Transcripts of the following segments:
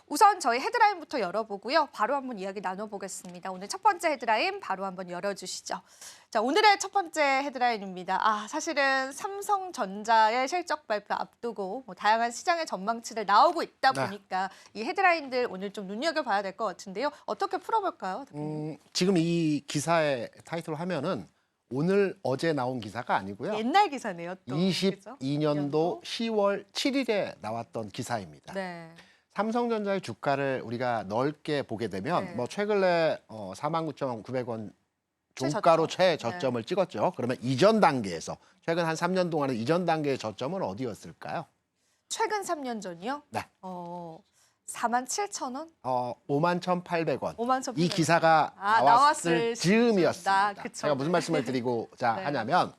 우선 저희 헤드라인부터 열어보고요. 바로 한번 이야기 나눠보겠습니다. 오늘 첫 번째 헤드라인 바로 한번 열어주시죠. 자, 오늘의 첫 번째 헤드라인입니다. 사실은 삼성전자의 실적 발표 앞두고 다양한 시장의 전망치를 나오고 있다 보니까 이 헤드라인들 오늘 좀 눈여겨봐야 될 것 같은데요. 어떻게 풀어볼까요, 대표님? 지금 이 기사의 타이틀로 하면은 오늘 어제 나온 기사가 아니고요. 옛날 기사네요, 또. 22년도 10월 7일에 나왔던 기사입니다. 네. 삼성전자의 주가를 우리가 넓게 보게 되면 뭐 최근에 49,900원 종가로 최저점을 찍었죠. 그러면 이전 단계에서 최근 한 3년 동안의 이전 단계의 저점은 어디였을까요? 최근 3년 전이요? 네. 47,000원? 51,800원. 51,800원. 이 기사가 나왔을 즈음이었습니다. 그쵸. 제가 무슨 말씀을 드리고자 하냐면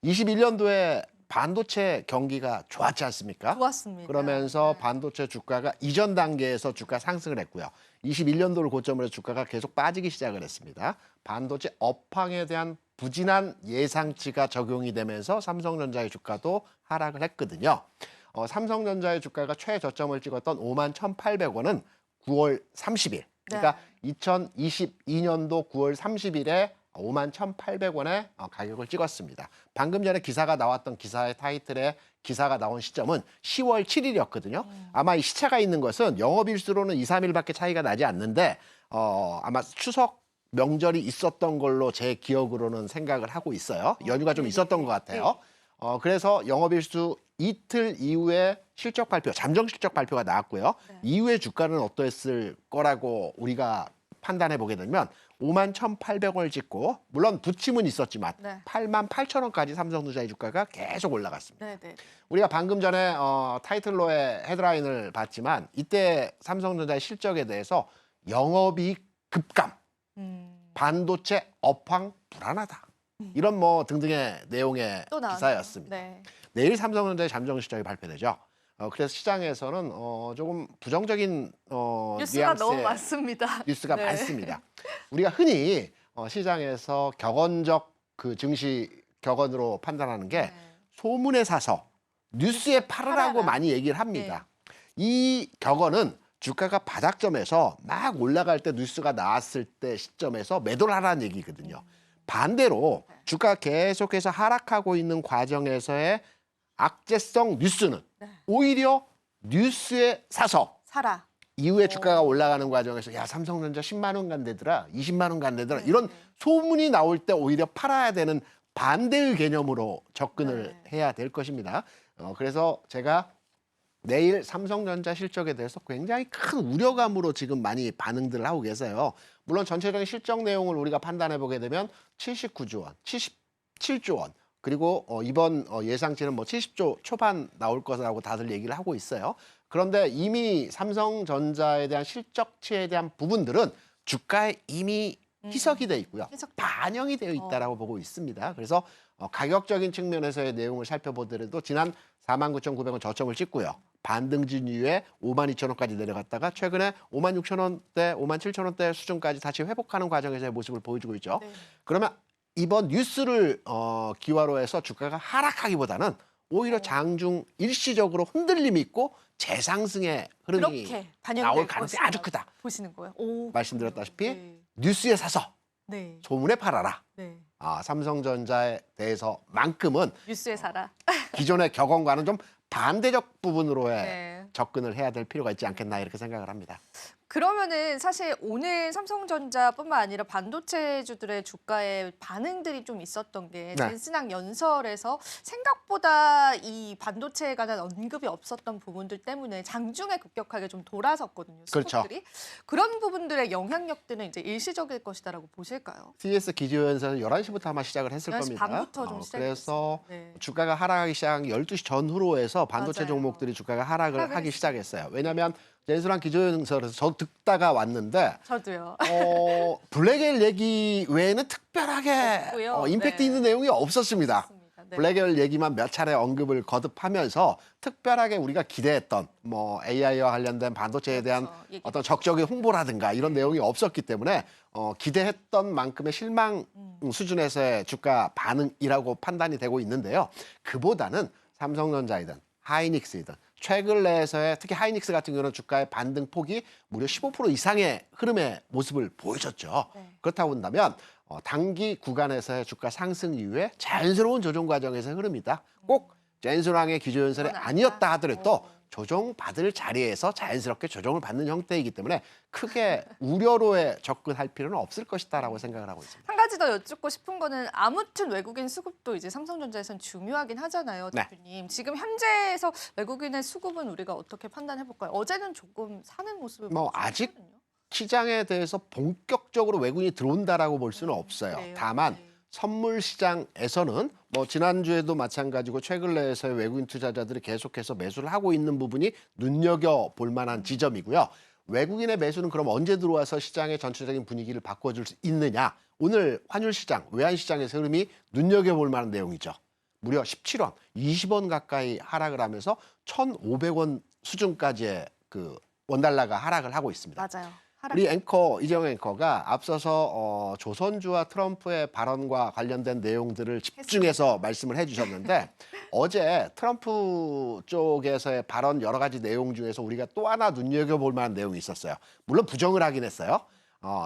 21년도에 반도체 경기가 좋았지 않습니까? 좋았습니다. 그러면서 반도체 주가가 이전 단계에서 주가 상승을 했고요. 21년도를 고점으로 해서 주가가 계속 빠지기 시작을 했습니다. 반도체 업황에 대한 부진한 예상치가 적용이 되면서 삼성전자의 주가도 하락을 했거든요. 삼성전자의 주가가 최저점을 찍었던 51,800원은 9월 30일. 그러니까 2022년도 9월 30일에 51,800원의 가격을 찍었습니다. 방금 전에 기사가 나왔던 기사의 타이틀에 기사가 나온 시점은 10월 7일이었거든요. 아마 이 시차가 있는 것은 영업일수로는 2, 3일밖에 차이가 나지 않는데 아마 추석 명절이 있었던 걸로 제 기억으로는 생각을 하고 있어요. 연휴가 좀 있었던 것 같아요. 그래서 영업일수 이틀 이후에 실적 발표, 잠정 실적 발표가 나왔고요. 이후에 주가는 어떠했을 거라고 우리가 판단해 보게 되면 51,800원을 찍고 물론 부침은 있었지만 88,000원까지 삼성전자의 주가가 계속 올라갔습니다. 우리가 방금 전에 타이틀로의 헤드라인을 봤지만 이때 삼성전자의 실적에 대해서 영업이익 급감, 반도체 업황 불안하다. 이런 뭐 등등의 내용의 기사였습니다. 내일 삼성전자의 잠정 실적이 발표되죠. 그래서 시장에서는 조금 부정적인 뉴스가 너무 많습니다. 뉴스가 많습니다. 우리가 흔히 시장에서 격언적 그 증시 격언으로 판단하는 게 소문에 사서 뉴스에 팔으라고 많이 얘기를 합니다. 이 격언은 주가가 바닥점에서 막 올라갈 때 뉴스가 나왔을 때 시점에서 매도를 하라는 얘기거든요. 반대로 주가가 계속해서 하락하고 있는 과정에서의 악재성 뉴스는 오히려 뉴스에 사서 사라. 이후에 주가가 올라가는 과정에서 야 삼성전자 10만 원 간대더라, 20만 원 간대더라 이런 소문이 나올 때 오히려 팔아야 되는 반대의 개념으로 접근을 해야 될 것입니다. 그래서 제가 내일 삼성전자 실적에 대해서 굉장히 큰 우려감으로 지금 많이 반응들을 하고 계세요. 물론 전체적인 실적 내용을 우리가 판단해 보게 되면 79조 원, 77조 원 그리고 이번 예상치는 뭐 70조 초반 나올 것이라고 다들 얘기를 하고 있어요. 그런데 이미 삼성전자에 대한 실적치에 대한 부분들은 주가에 이미 희석이 돼 있고요. 반영이 되어 있다라고 보고 있습니다. 그래서 가격적인 측면에서의 내용을 살펴보더라도 지난 49,900원 저점을 찍고요. 반등진 이후에 52,000원까지 내려갔다가 최근에 56,000원대, 57,000원대 수준까지 다시 회복하는 과정에서의 모습을 보여주고 있죠. 그러면 이번 뉴스를 기화로 해서 주가가 하락하기보다는 오히려 장중 일시적으로 흔들림이 있고 재상승의 흐름이 나올 가능성이 아주 크다. 보시는 거예요? 말씀드렸다시피 뉴스에 사서 소문에 팔아라. 삼성전자에 대해서만큼은 뉴스에 사라. 기존의 격언과는 좀 반대적 부분으로의 접근을 해야 될 필요가 있지 않겠나 이렇게 생각을 합니다. 그러면은 사실 오늘 삼성전자뿐만 아니라 반도체주들의 주가에 반응들이 좀 있었던 게 젠슨항 연설에서 생각보다 이 반도체에 관한 언급이 없었던 부분들 때문에 장중에 급격하게 좀 돌아섰거든요. 수급들이. 그런 부분들의 영향력들은 이제 일시적일 것이다라고 보실까요? TS 기조연설은 11시부터 아마 시작을 했을 11시 겁니다. 반부터 좀 그래서 주가가 하락하기 시작한 12시 전후로 해서 반도체 종목들이 주가가 하락을 하기 시작했어요. 왜냐하면 젠슨항 기조연설에서 저 듣다가 왔는데 저도요. 블랙엘 얘기 외에는 특별하게 임팩트 있는 내용이 없었습니다. 블랙엘 얘기만 몇 차례 언급을 거듭하면서 특별하게 우리가 기대했던 뭐 AI와 관련된 반도체에 대한 어떤 적극적인 홍보라든가 이런 내용이 없었기 때문에 기대했던 만큼의 실망 수준에서의 주가 반응이라고 판단이 되고 있는데요. 그보다는 삼성전자이든 하이닉스이든 최근 내에서의 특히 하이닉스 같은 경우는 주가의 반등 폭이 무려 15% 이상의 흐름의 모습을 보여줬죠. 네. 그렇다고 본다면 단기 구간에서의 주가 상승 이후에 자연스러운 조정 과정에서의 흐름이다. 꼭 젠슨왕의 기조연설이 그건 아니었다 아니다. 하더라도 조정받을 자리에서 자연스럽게 조정을 받는 형태이기 때문에 크게 우려로에 접근할 필요는 없을 것이다라고 생각을 하고 있습니다. 한 가지 더 여쭙고 싶은 거는 아무튼 외국인 수급도 이제 삼성전자에선 중요하긴 하잖아요, 네. 대표님. 지금 현재에서 외국인의 수급은 우리가 어떻게 판단해 볼까요? 어제는 조금 사는 모습을 뭐 보여주긴 아직 했거든요. 시장에 대해서 본격적으로 외국인이 들어온다라고 볼 수는 없어요. 그래요? 다만 네. 선물 시장에서는 뭐 지난주에도 마찬가지고 최근 내에서의 외국인 투자자들이 계속해서 매수를 하고 있는 부분이 눈여겨볼 만한 지점이고요. 외국인의 매수는 그럼 언제 들어와서 시장의 전체적인 분위기를 바꿔줄 수 있느냐. 오늘 환율 시장, 외환 시장에서 흐름이 눈여겨볼 만한 내용이죠. 무려 17원, 20원 가까이 하락을 하면서 1,500원 수준까지의 그 원달러가 하락을 하고 있습니다. 맞아요. 하락. 우리 앵커 이재용 앵커가 앞서서 조선주와 트럼프의 발언과 관련된 내용들을 집중해서 말씀을 해주셨는데 어제 트럼프 쪽에서의 발언 여러 가지 내용 중에서 우리가 또 하나 눈여겨볼 만한 내용이 있었어요. 물론 부정을 하긴 했어요.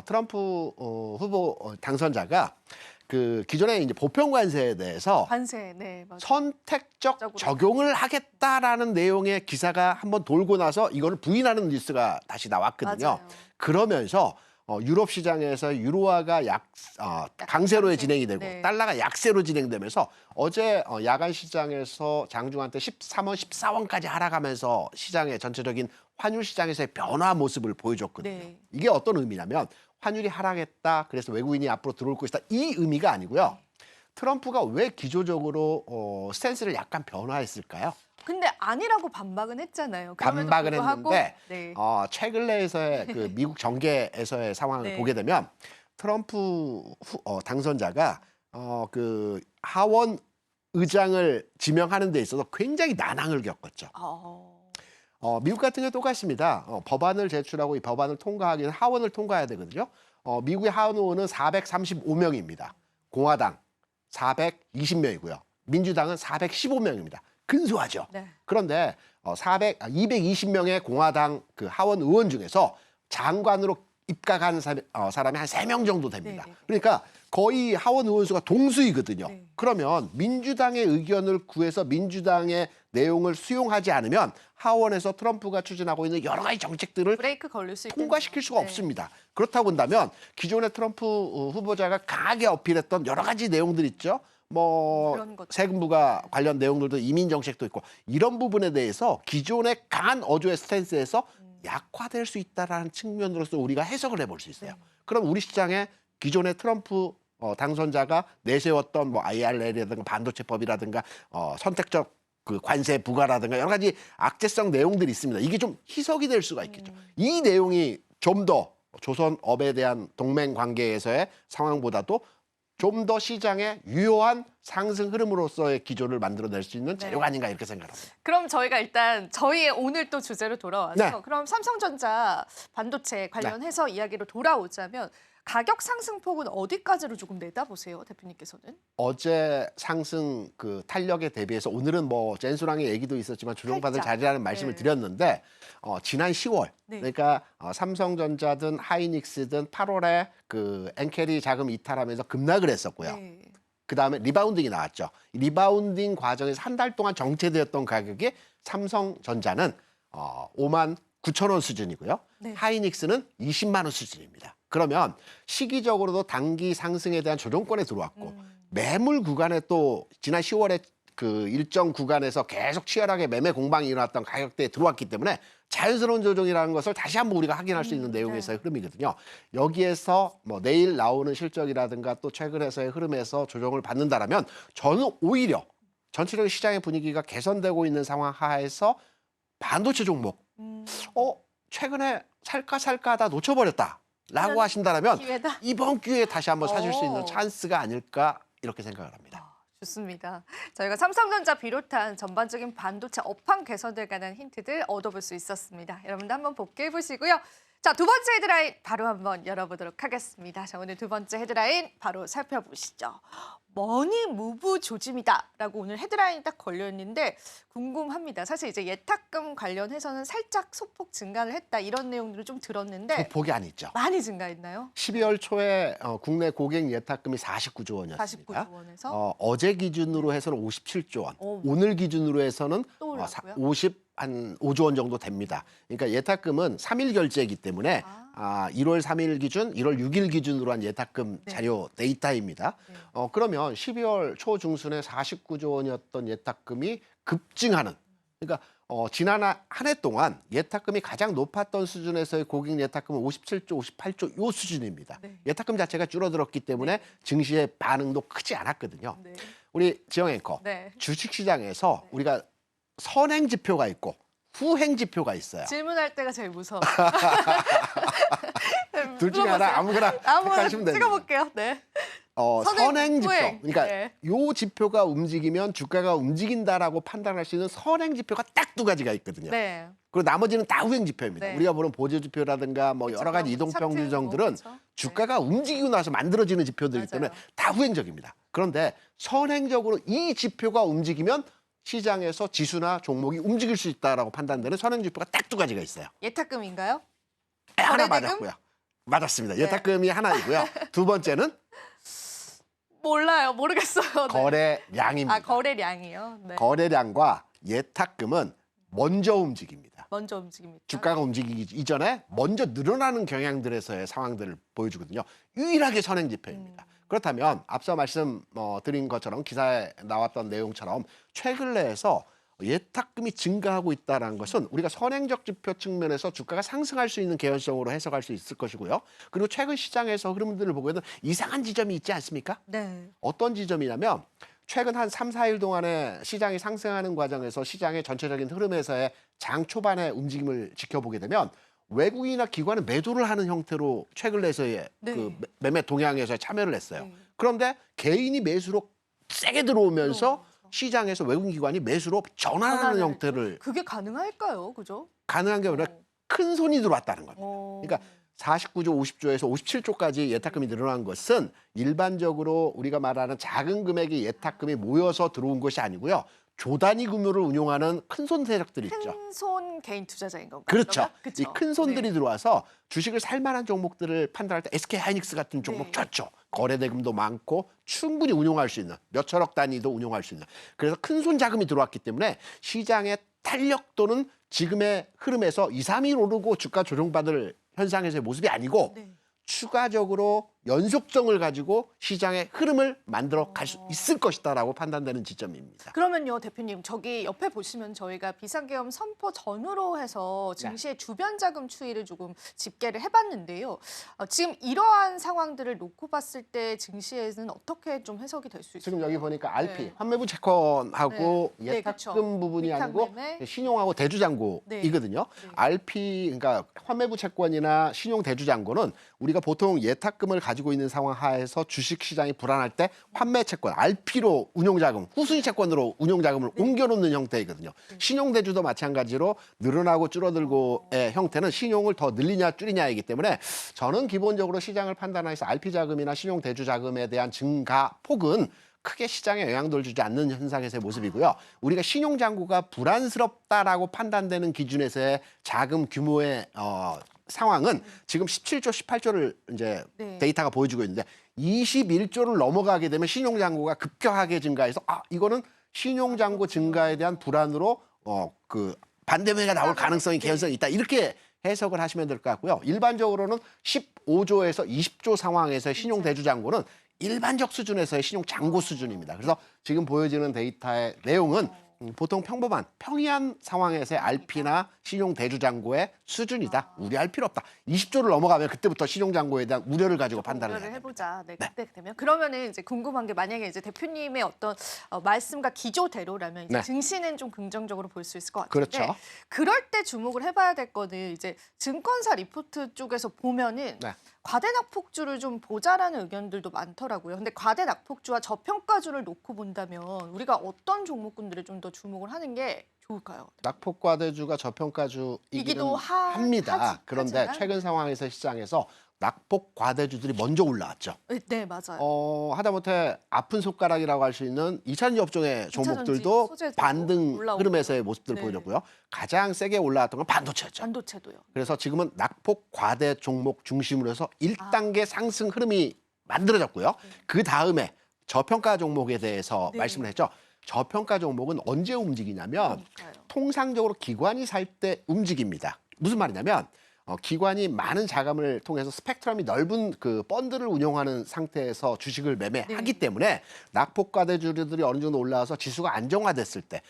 트럼프 후보 당선자가 그 기존의 이제 보편 관세에 대해서 관세, 네, 맞아요. 선택적 적으로. 적용을 하겠다라는 내용의 기사가 한번 돌고 나서 이거를 부인하는 뉴스가 다시 나왔거든요. 맞아요. 그러면서 유럽 시장에서 유로화가 강세로 강세. 진행이 되고 네. 달러가 약세로 진행되면서 어제 야간 시장에서 장중한 때 13원, 14원까지 하락하면서 시장의 전체적인 환율 시장에서의 변화 모습을 보여줬거든요. 네. 이게 어떤 의미냐면 환율이 하락했다. 그래서 외국인이 앞으로 들어올 것이다. 이 의미가 아니고요. 트럼프가 왜 기조적으로 스탠스를 약간 변화했을까요? 근데 아니라고 반박은 했잖아요. 그럼에도 반박을 불구하고, 했는데 네. 최근 내에서의 그 미국 정계에서의 상황을 네. 보게 되면 트럼프 당선자가 그 하원 의장을 지명하는 데 있어서 굉장히 난항을 겪었죠. 미국 같은 경우 똑같습니다. 법안을 제출하고 이 법안을 통과하기 위해 하원을 통과해야 되거든요. 미국의 하원 의원은 435명입니다. 공화당 420명이고요. 민주당은 415명입니다. 근소하죠. 네. 그런데 220명의 공화당 그 하원 의원 중에서 장관으로 입각한 사람이 한 3명 정도 됩니다. 네네. 그러니까 거의 하원 의원 수가 동수이거든요. 네. 그러면 민주당의 의견을 구해서 민주당의 내용을 수용하지 않으면 하원에서 트럼프가 추진하고 있는 여러 가지 정책들을 브레이크 걸릴 수 있겠네요. 통과시킬 수가 네. 없습니다. 그렇다고 본다면 기존의 트럼프 후보자가 강하게 어필했던 여러 가지 내용들 있죠. 뭐 그런 것들. 세금부가 관련 내용들도 이민 정책도 있고 이런 부분에 대해서 기존의 강한 어조의 스탠스에서 약화될 수 있다라는 측면으로서 우리가 해석을 해볼 수 있어요. 네. 그럼 우리 시장에 기존의 트럼프 당선자가 내세웠던 뭐 IRA라든가 반도체법이라든가 선택적 그 관세 부과라든가 여러 가지 악재성 내용들이 있습니다. 이게 좀 희석이 될 수가 있겠죠. 이 내용이 좀 더 조선업에 대한 동맹 관계에서의 상황보다도 좀 더 시장에 유효한 상승 흐름으로서의 기조를 만들어낼 수 있는 재료가 아닌가 이렇게 생각합니다. 그럼 저희가 일단 저희의 오늘 또 주제로 돌아와서 네. 그럼 삼성전자 반도체 관련해서 이야기로 돌아오자면 가격 상승폭은 어디까지로 조금 내다보세요, 대표님께서는? 어제 상승 그 탄력에 대비해서 오늘은 뭐 젠수랑의 얘기도 있었지만 조정받을 살짝. 자리라는 말씀을 네. 드렸는데 지난 10월 네. 그러니까 삼성전자든 하이닉스든 8월에 그 엔캐리 자금 이탈하면서 급락을 했었고요. 네. 그다음에 리바운딩이 나왔죠. 이 리바운딩 과정에서 한 달 동안 정체되었던 가격이 삼성전자는 5만 9천 원 수준이고요. 네. 하이닉스는 20만 원 수준입니다. 그러면 시기적으로도 단기 상승에 대한 조정권에 들어왔고 매물 구간에 또 지난 10월에 그 일정 구간에서 계속 치열하게 매매 공방이 일어났던 가격대에 들어왔기 때문에 자연스러운 조정이라는 것을 다시 한번 우리가 확인할 수 있는 내용에서의 흐름이거든요. 여기에서 뭐 내일 나오는 실적이라든가 또 최근에서의 흐름에서 조정을 받는다라면 저는 오히려 전체적인 시장의 분위기가 개선되고 있는 상황 하에서 반도체 종목 최근에 살까 하다 놓쳐버렸다라고 하신다면 기회다. 이번 기회에 다시 한번 사실 수 있는 오. 찬스가 아닐까 이렇게 생각을 합니다. 좋습니다. 저희가 삼성전자 비롯한 전반적인 반도체 업황 개선에 관한 힌트들 얻어볼 수 있었습니다. 여러분도 한번 복귀해 보시고요. 자, 두 번째 헤드라인 바로 한번 열어보도록 하겠습니다. 자, 오늘 두 번째 헤드라인 바로 살펴보시죠. 머니 무브 조짐이다라고 오늘 헤드라인이 딱 걸려있는데 궁금합니다. 사실 이제 예탁금 관련해서는 살짝 소폭 증가를 했다 이런 내용들을 좀 들었는데 소폭이 아니죠. 많이 증가했나요? 12월 초에 국내 고객 예탁금이 49조 원이었습니다. 49조 원에서 어제 기준으로 해서는 57조 원. 오. 오늘 기준으로 해서는 또 올랐고요? 한 5조 원 정도 됩니다. 그러니까 예탁금은 3일 결제이기 때문에 1월 3일 기준, 1월 6일 기준으로 한 예탁금 네. 자료 데이터입니다. 네. 그러면 12월 초중순에 49조 원이었던 예탁금이 급증하는. 그러니까 지난 한 해 동안 예탁금이 가장 높았던 수준에서의 고객 예탁금은 57조, 58조 요 수준입니다. 네. 예탁금 자체가 줄어들었기 때문에 증시의 반응도 크지 않았거든요. 네. 우리 지영 앵커, 네. 주식시장에서 우리가 선행 지표가 있고 후행 지표가 있어요. 질문할 때가 제일 무서워. 둘 중에 하나 아무거나 택하시면 됩니다. 찍어볼게요. 네. 선행 지표. 후행. 그러니까 네. 요 지표가 움직이면 주가가 움직인다라고 판단할 수 있는 선행 지표가 딱 두 가지가 있거든요. 네. 그리고 나머지는 다 후행 지표입니다. 네. 우리가 보는 보조 지표라든가 뭐 여러 가지 그쵸, 이동평 차트, 규정들은 그쵸? 주가가 움직이고 나서 만들어지는 지표들이기 때문에 맞아요. 다 후행적입니다. 그런데 선행적으로 이 지표가 움직이면 시장에서 지수나 종목이 움직일 수 있다라고 판단되는 선행 지표가 딱 두 가지가 있어요. 예탁금인가요? 하나 거래대금? 맞았고요. 맞았습니다. 네. 예탁금이 하나이고요. 두 번째는 몰라요. 모르겠어요. 네. 거래량입니다. 거래량이요. 네. 거래량과 예탁금은 먼저 움직입니다. 먼저 움직입니다. 주가가 움직이기 이전에 먼저 늘어나는 경향들에서의 상황들을 보여주거든요. 유일하게 선행 지표입니다. 그렇다면 앞서 말씀 드린 것처럼 기사에 나왔던 내용처럼 최근 내에서 예탁금이 증가하고 있다는 것은 우리가 선행적 지표 측면에서 주가가 상승할 수 있는 개연성으로 해석할 수 있을 것이고요. 그리고 최근 시장에서 흐름들을 보게는 이상한 지점이 있지 않습니까? 네. 어떤 지점이냐면 최근 한 3, 4일 동안에 시장이 상승하는 과정에서 시장의 전체적인 흐름에서의 장 초반의 움직임을 지켜보게 되면 외국인이나 기관은 매도를 하는 형태로 최근 내에서의 네. 그 매매 동향에서 참여를 했어요. 네. 그런데 개인이 매수로 세게 들어오면서 시장에서 외국인 기관이 매수로 전환하는 전환을 형태를 그게 가능할까요? 그죠? 가능한 게 아니라 큰 손이 들어왔다는 겁니다. 어. 그러니까 49조, 50조에서 57조까지 예탁금이 늘어난 것은 일반적으로 우리가 말하는 작은 금액의 예탁금이 모여서 들어온 것이 아니고요. 조단위 규모를 운용하는 큰손 세력들이 있죠. 큰손 개인 투자자인 건가요? 그렇죠. 그쵸? 이 큰 손들이 네. 들어와서 주식을 살 만한 종목들을 판단할 때 SK 하이닉스 같은 종목 네. 좋죠. 거래 대금도 많고 충분히 운용할 수 있는 몇 천억 단위도 운용할 수 있는. 그래서 큰 손 자금이 들어왔기 때문에 시장의 탄력도는 지금의 흐름에서 2, 3일 오르고 주가 조정받을 현상에서의 모습이 아니고 네. 추가적으로 연속성을 가지고 시장의 흐름을 만들어 갈 수 있을 것이다라고 판단되는 지점입니다. 그러면요, 대표님, 저기 옆에 보시면 저희가 비상계엄 선포 전후로 해서 증시의 주변 자금 추이를 조금 집계를 해봤는데요. 지금 이러한 상황들을 놓고 봤을 때 증시에는 어떻게 좀 해석이 될 수 있을까요? 지금 여기 보니까 RP, 네. 환매부 채권하고 네. 네, 예탁금 그쵸. 부분이 위탁 아니고 매매. 신용하고 대주잔고이거든요. 네. RP, 그러니까 환매부 채권이나 신용 대주잔고는 우리가 보통 예탁금을 가지고 있는 상황 하에서 주식시장이 불안할 때 환매 채권, RP로 운용자금, 후순위 채권으로 운용자금을 옮겨놓는 형태이거든요. 신용대주도 마찬가지로 늘어나고 줄어들고의 형태는 신용을 더 늘리냐 줄이냐이기 때문에 저는 기본적으로 시장을 판단해서 RP 자금이나 신용 대주 자금에 대한 증가 폭은 크게 시장에 영향을 주지 않는 현상에서의 모습이고요. 우리가 신용 잔고가 불안스럽다라고 판단되는 기준에서의 자금 규모의 상황은 지금 17조, 18조를 이제 네. 데이터가 보여주고 있는데 21조를 넘어가게 되면 신용 잔고가 급격하게 증가해서 이거는 신용 잔고 증가에 대한 불안으로 그 반대매가 나올 가능성이 개연성이 있다. 이렇게 해석을 하시면 될 것 같고요. 일반적으로는 15조에서 20조 상황에서의 신용 대주 잔고는 일반적 수준에서의 신용 잔고 수준입니다. 그래서 지금 보여지는 데이터의 내용은 보통 평범한 평이한 상황에서의 RP나 신용 대주 잔고의 수준이다. 우려할 필요 없다. 20조를 넘어가면 그때부터 신용 잔고에 대한 우려를 가지고 판단을 해야 우려를 됩니다. 해보자. 네, 그때 되면 그러면은 이제 궁금한 게 만약에 이제 대표님의 어떤 말씀과 기조대로라면 이제 네. 증시는 좀 긍정적으로 볼 수 있을 것 같은데 그렇죠. 그럴 때 주목을 해봐야 될 거는 이제 증권사 리포트 쪽에서 보면은 네. 과대 낙폭주를 좀 보자라는 의견들도 많더라고요. 근데 과대 낙폭주와 저평가주를 놓고 본다면 우리가 어떤 종목군들을 좀 더 주목을 하는 게 뭘까요? 낙폭과대주가 저평가주이기도 이기도 합니다. 그런데 하지만. 최근 상황에서 시장에서 낙폭과대주들이 먼저 올라왔죠. 네, 맞아요. 하다못해 아픈 손가락이라고 할 수 있는 2차전지 업종의 종목들도 소재도 반등 올라오고. 흐름에서의 모습들을 네. 보여줬고요. 가장 세게 올라왔던 건 반도체였죠. 반도체도요. 그래서 지금은 낙폭과대 종목 중심으로 해서 1단계 상승 흐름이 만들어졌고요. 그 다음에 저평가 종목에 대해서 네. 말씀을 했죠. 저평가 종목은 언제 움직이냐면 그러니까요. 통상적으로 기관이 살 때 움직입니다. 무슨 말이냐면 기관이 많은 자금을 통해서 스펙트럼이 넓은 그 펀드를 운용하는 상태에서 주식을 매매하기 네. 때문에 낙폭과대주들이 어느 정도 올라와서 지수가 안정화됐을 때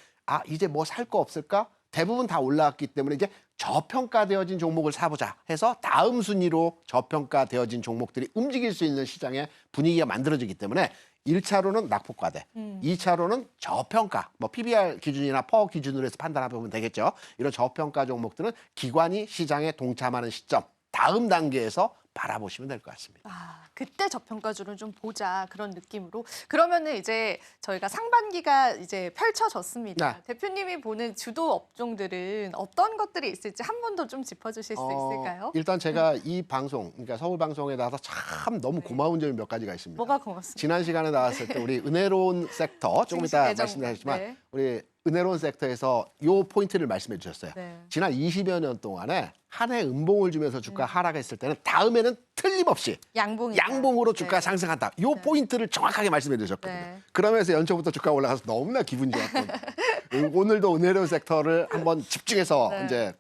이제 뭐 살 거 없을까? 대부분 다 올라왔기 때문에 이제 저평가되어진 종목을 사보자 해서 다음 순위로 저평가되어진 종목들이 움직일 수 있는 시장의 분위기가 만들어지기 때문에 1차로는 낙폭과대, 2차로는 저평가, 뭐 PBR 기준이나 퍼 기준으로 해서 판단해보면 되겠죠. 이런 저평가 종목들은 기관이 시장에 동참하는 시점, 다음 단계에서 바라보시면 될 것 같습니다. 그때 저평가주를 좀 보자 그런 느낌으로. 그러면은 이제 저희가 상반기가 이제 펼쳐졌습니다. 네. 대표님이 보는 주도 업종들은 어떤 것들이 있을지 한 번 더 좀 짚어주실 수 있을까요? 일단 제가 이 방송, 그러니까 서울 방송에 나와서 참 너무 고마운 점이 몇 가지가 있습니다. 뭐가 고맙습니다. 지난 시간에 나왔을 때 우리 은혜로운 섹터 조금 이따 증시 말씀드리겠지만 네. 우리 은혜로운 섹터에서 요 포인트를 말씀해 주셨어요. 네. 지난 20여 년 동안에 한 해 음봉을 주면서 주가 하락했을 때는 다음에는 틀림없이 양봉으로 주가 상승한다. 요 포인트를 정확하게 말씀해 주셨거든요. 네. 그러면서 연초부터 주가 올라가서 너무나 기분이 좋았던 오늘도 은혜로운 섹터를 한번 집중해서 네. 이제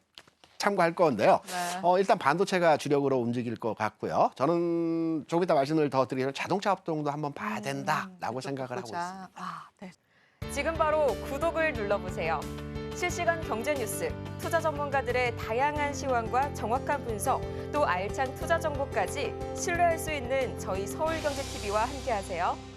참고할 건데요. 네. 일단 반도체가 주력으로 움직일 것 같고요. 저는 조금 이따 말씀을 더 드리면 자동차 업종도 한번 봐야 된다라고 생각을 하고 있습니다. 네. 지금 바로 구독을 눌러보세요. 실시간 경제 뉴스, 투자 전문가들의 다양한 시황과 정확한 분석, 또 알찬 투자 정보까지 신뢰할 수 있는 저희 서울경제TV와 함께하세요.